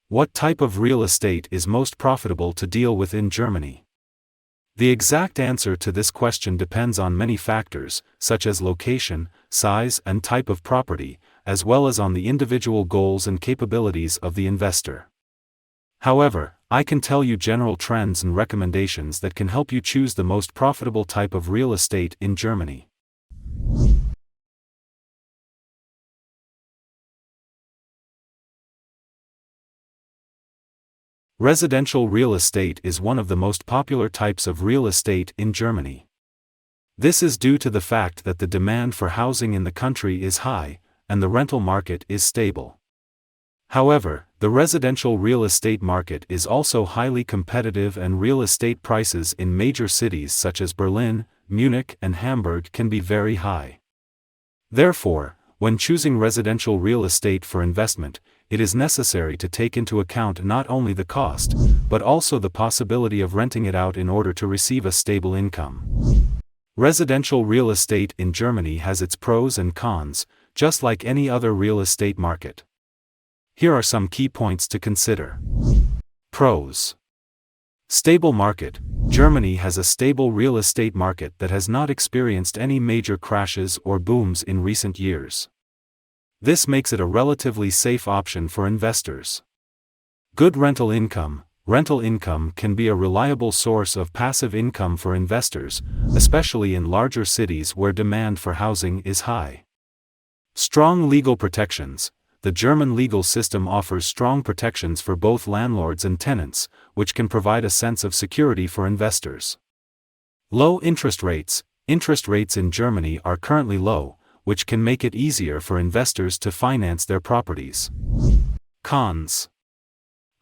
What type of real estate is most profitable to deal with in Germany? The exact answer to this question depends on many factors, such as location, size, and type of property, as well as on the individual goals and capabilities of the investor. However, I can tell you general trends and recommendations that can help you choose the most profitable type of real estate in Germany. Residential real estate is one of the most popular types of real estate in Germany. This is due to the fact that the demand for housing in the country is high, and the rental market is stable. However, the residential real estate market is also highly competitive, and real estate prices in major cities such as Berlin, Munich, and Hamburg can be very high. Therefore, when choosing residential real estate for investment, it is necessary to take into account not only the cost, but also the possibility of renting it out in order to receive a stable income. Residential real estate in Germany has its pros and cons, just like any other real estate market. Here are some key points to consider. Pros. Stable market. Germany has a stable real estate market that has not experienced any major crashes or booms in recent years. This makes it a relatively safe option for investors. Good rental income. Rental income can be a reliable source of passive income for investors, especially in larger cities where demand for housing is high. Strong legal protections. The German legal system offers strong protections for both landlords and tenants, which can provide a sense of security for investors. Low interest rates. Interest rates in Germany are currently low, which can make it easier for investors to finance their properties. Cons.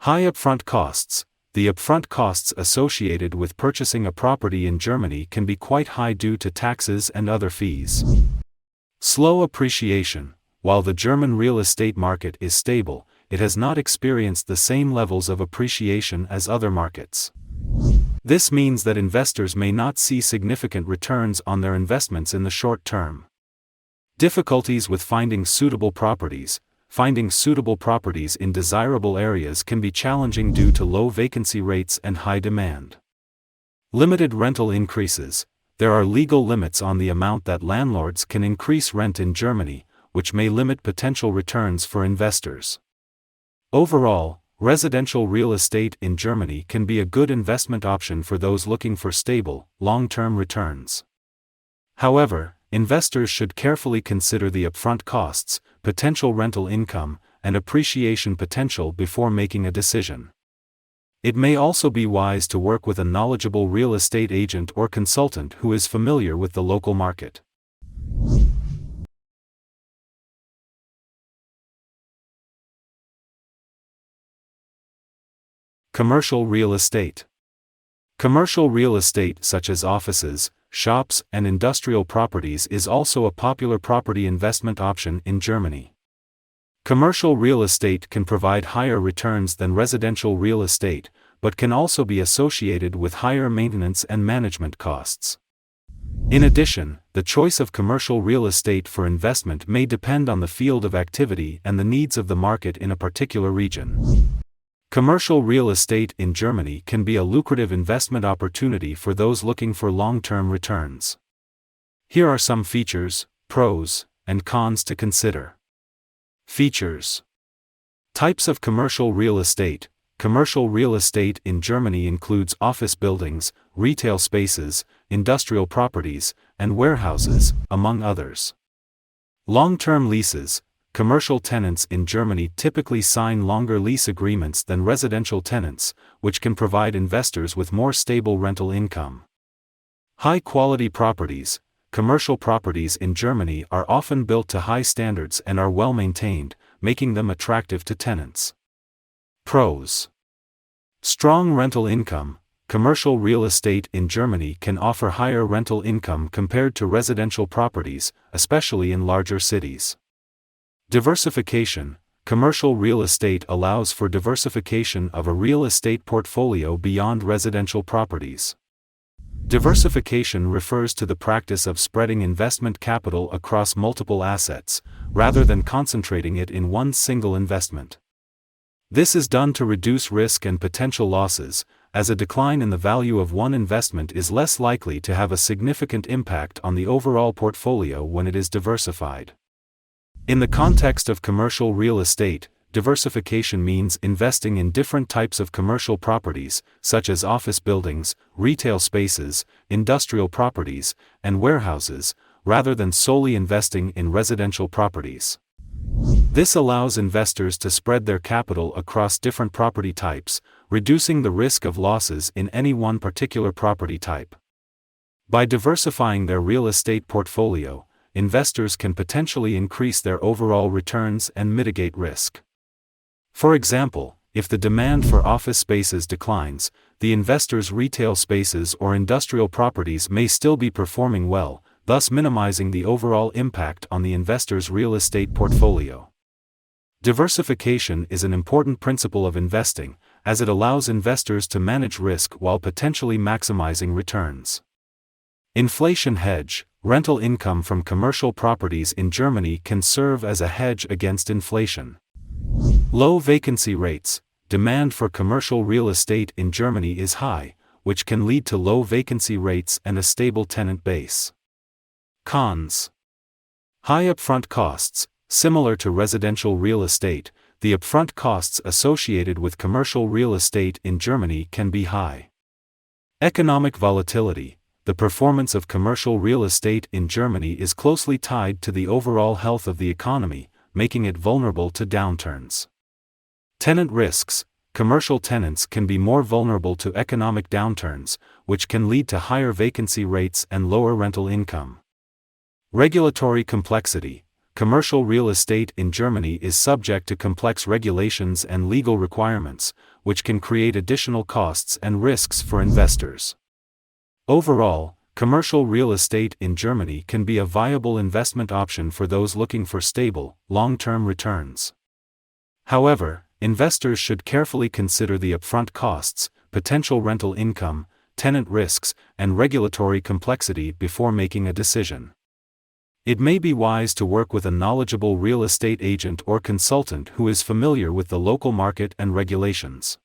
High upfront costs. The upfront costs associated with purchasing a property in Germany can be quite high due to taxes and other fees. Slow appreciation. While the German real estate market is stable, it has not experienced the same levels of appreciation as other markets. This means that investors may not see significant returns on their investments in the short term. Difficulties with finding suitable properties. Finding suitable properties in desirable areas can be challenging due to low vacancy rates and high demand. Limited rental increases. There are legal limits on the amount that landlords can increase rent in Germany, which may limit potential returns for investors. Overall, residential real estate in Germany can be a good investment option for those looking for stable, long-term returns. However, investors should carefully consider the upfront costs, potential rental income, and appreciation potential before making a decision. It may also be wise to work with a knowledgeable real estate agent or consultant who is familiar with the local market. Commercial real estate. Commercial real estate such as offices, shops, and industrial properties is also a popular property investment option in Germany. Commercial real estate can provide higher returns than residential real estate, but can also be associated with higher maintenance and management costs. In addition, the choice of commercial real estate for investment may depend on the field of activity and the needs of the market in a particular region. Commercial real estate in Germany can be a lucrative investment opportunity for those looking for long-term returns. Here are some features, pros, and cons to consider. Features. Types of commercial real estate. Commercial real estate in Germany includes office buildings, retail spaces, industrial properties, and warehouses, among others. Long-term leases. Commercial tenants in Germany typically sign longer lease agreements than residential tenants, which can provide investors with more stable rental income. High-quality properties. Commercial properties in Germany are often built to high standards and are well maintained, making them attractive to tenants. Pros. Strong rental income. Commercial real estate in Germany can offer higher rental income compared to residential properties, especially in larger cities. Diversification. Commercial real estate allows for diversification of a real estate portfolio beyond residential properties. Diversification refers to the practice of spreading investment capital across multiple assets, rather than concentrating it in one single investment. This is done to reduce risk and potential losses, as a decline in the value of one investment is less likely to have a significant impact on the overall portfolio when it is diversified. In the context of commercial real estate, diversification means investing in different types of commercial properties, such as office buildings, retail spaces, industrial properties, and warehouses, rather than solely investing in residential properties. This allows investors to spread their capital across different property types, reducing the risk of losses in any one particular property type. By diversifying their real estate portfolio, investors can potentially increase their overall returns and mitigate risk. For example, if the demand for office spaces declines, the investor's retail spaces or industrial properties may still be performing well, thus minimizing the overall impact on the investor's real estate portfolio. Diversification is an important principle of investing, as it allows investors to manage risk while potentially maximizing returns. Inflation hedge: rental income from commercial properties in Germany can serve as a hedge against inflation. Low vacancy rates: demand for commercial real estate in Germany is high, which can lead to low vacancy rates and a stable tenant base. Cons: high upfront costs. Similar to residential real estate, the upfront costs associated with commercial real estate in Germany can be high. Economic volatility: the performance of commercial real estate in Germany is closely tied to the overall health of the economy, making it vulnerable to downturns. Tenant risks: commercial tenants can be more vulnerable to economic downturns, which can lead to higher vacancy rates and lower rental income. Regulatory complexity: commercial real estate in Germany is subject to complex regulations and legal requirements, which can create additional costs and risks for investors. Overall, commercial real estate in Germany can be a viable investment option for those looking for stable, long-term returns. However, investors should carefully consider the upfront costs, potential rental income, tenant risks, and regulatory complexity before making a decision. It may be wise to work with a knowledgeable real estate agent or consultant who is familiar with the local market and regulations.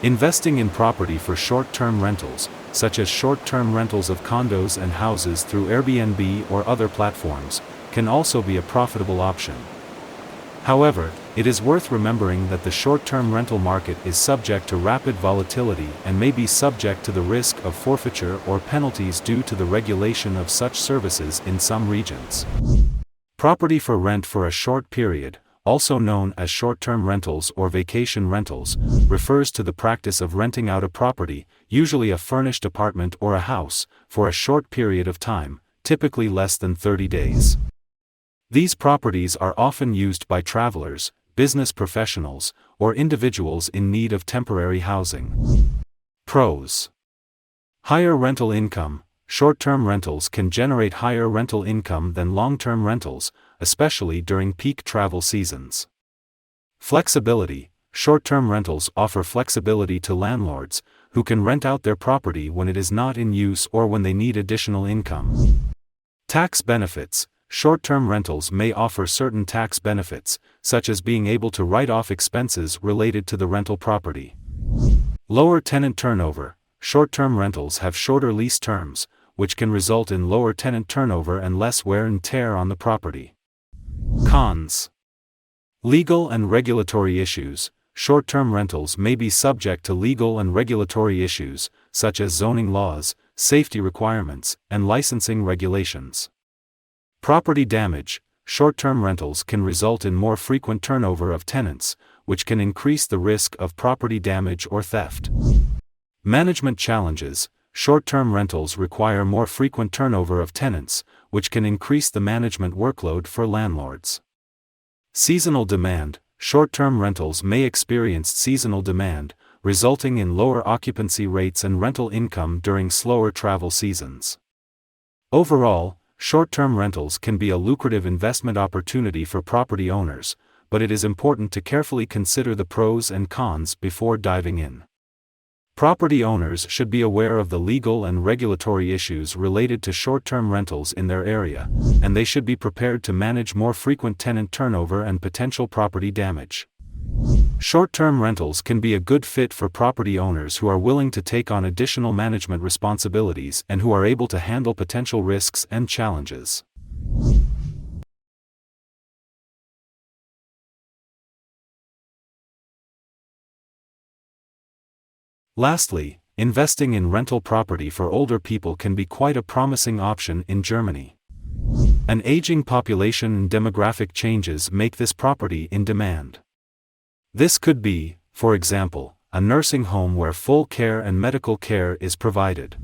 Investing in property for short-term rentals, such as short-term rentals of condos and houses through Airbnb or other platforms, can also be a profitable option. However, it is worth remembering that the short-term rental market is subject to rapid volatility and may be subject to the risk of forfeiture or penalties due to the regulation of such services in some regions. Property for rent for a short period, also known as short-term rentals or vacation rentals, refers to the practice of renting out a property, usually a furnished apartment or a house, for a short period of time, typically less than 30 days. These properties are often used by travelers, business professionals, or individuals in need of temporary housing. Pros: higher rental income. Short-term rentals can generate higher rental income than long-term rentals, especially during peak travel seasons. Flexibility: short-term rentals offer flexibility to landlords, who can rent out their property when it is not in use or when they need additional income. Tax benefits: short-term rentals may offer certain tax benefits, such as being able to write off expenses related to the rental property. Lower tenant turnover: short-term rentals have shorter lease terms, which can result in lower tenant turnover and less wear and tear on the property. Cons: legal and regulatory issues. Short-term rentals may be subject to legal and regulatory issues, such as zoning laws, safety requirements, and licensing regulations. Property damage: short-term rentals can result in more frequent turnover of tenants, which can increase the risk of property damage or theft. Management challenges: short-term rentals require more frequent turnover of tenants, which can increase the management workload for landlords. Seasonal demand: short-term rentals may experience seasonal demand, resulting in lower occupancy rates and rental income during slower travel seasons. Overall, short-term rentals can be a lucrative investment opportunity for property owners, but it is important to carefully consider the pros and cons before diving in. Property owners should be aware of the legal and regulatory issues related to short-term rentals in their area, and they should be prepared to manage more frequent tenant turnover and potential property damage. Short-term rentals can be a good fit for property owners who are willing to take on additional management responsibilities and who are able to handle potential risks and challenges. Lastly, investing in rental property for older people can be quite a promising option in Germany. An aging population and demographic changes make this property in demand. This could be, for example, a nursing home where full care and medical care is provided.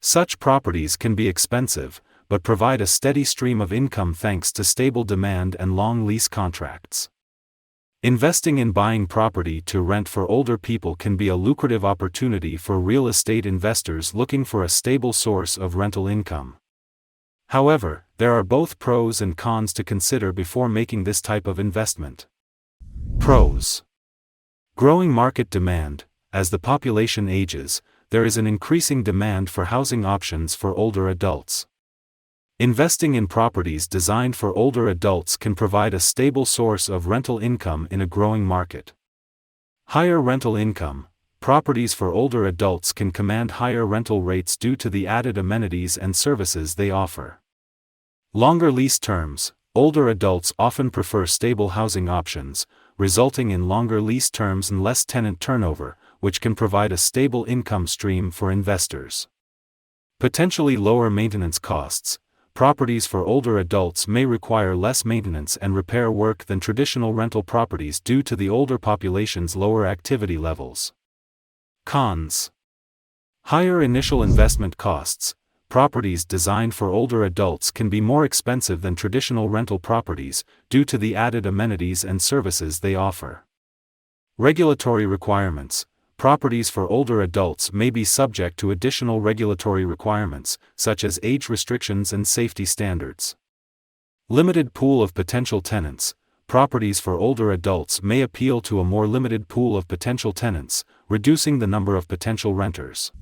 Such properties can be expensive, but provide a steady stream of income thanks to stable demand and long lease contracts. Investing in buying property to rent for older people can be a lucrative opportunity for real estate investors looking for a stable source of rental income. However, there are both pros and cons to consider before making this type of investment. Pros: growing market demand. As the population ages, there is an increasing demand for housing options for older adults. Investing in properties designed for older adults can provide a stable source of rental income in a growing market. Higher rental income. Properties for older adults can command higher rental rates due to the added amenities and services they offer. Longer lease terms. Older adults often prefer stable housing options, resulting in longer lease terms and less tenant turnover, which can provide a stable income stream for investors. Potentially lower maintenance costs. Properties for older adults may require less maintenance and repair work than traditional rental properties due to the older population's lower activity levels. Cons: higher initial investment costs. Properties designed for older adults can be more expensive than traditional rental properties, due to the added amenities and services they offer. Regulatory requirements. Properties for older adults may be subject to additional regulatory requirements, such as age restrictions and safety standards. Limited pool of potential tenants. Properties for older adults may appeal to a more limited pool of potential tenants, reducing the number of potential renters.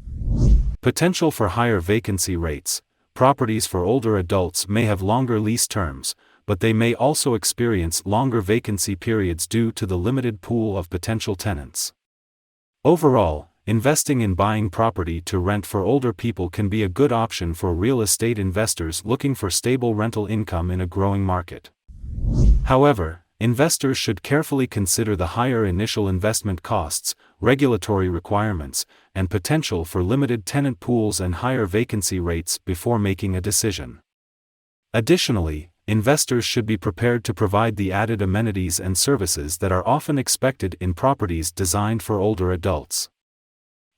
Potential for higher vacancy rates. Properties for older adults may have longer lease terms, but they may also experience longer vacancy periods due to the limited pool of potential tenants. Overall, investing in buying property to rent for older people can be a good option for real estate investors looking for stable rental income in a growing market. However, investors should carefully consider the higher initial investment costs, regulatory requirements, and potential for limited tenant pools and higher vacancy rates before making a decision. Additionally, investors should be prepared to provide the added amenities and services that are often expected in properties designed for older adults.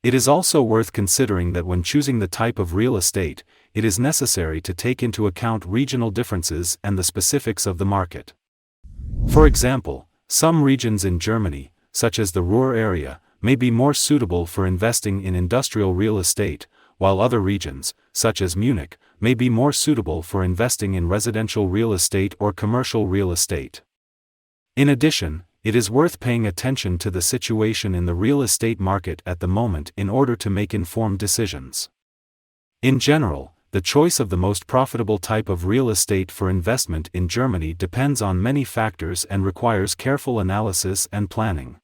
It is also worth considering that when choosing the type of real estate, it is necessary to take into account regional differences and the specifics of the market. For example, some regions in Germany, such as the Ruhr area, may be more suitable for investing in industrial real estate, while other regions, such as Munich, may be more suitable for investing in residential real estate or commercial real estate. In addition, it is worth paying attention to the situation in the real estate market at the moment in order to make informed decisions. In general, the choice of the most profitable type of real estate for investment in Germany depends on many factors and requires careful analysis and planning.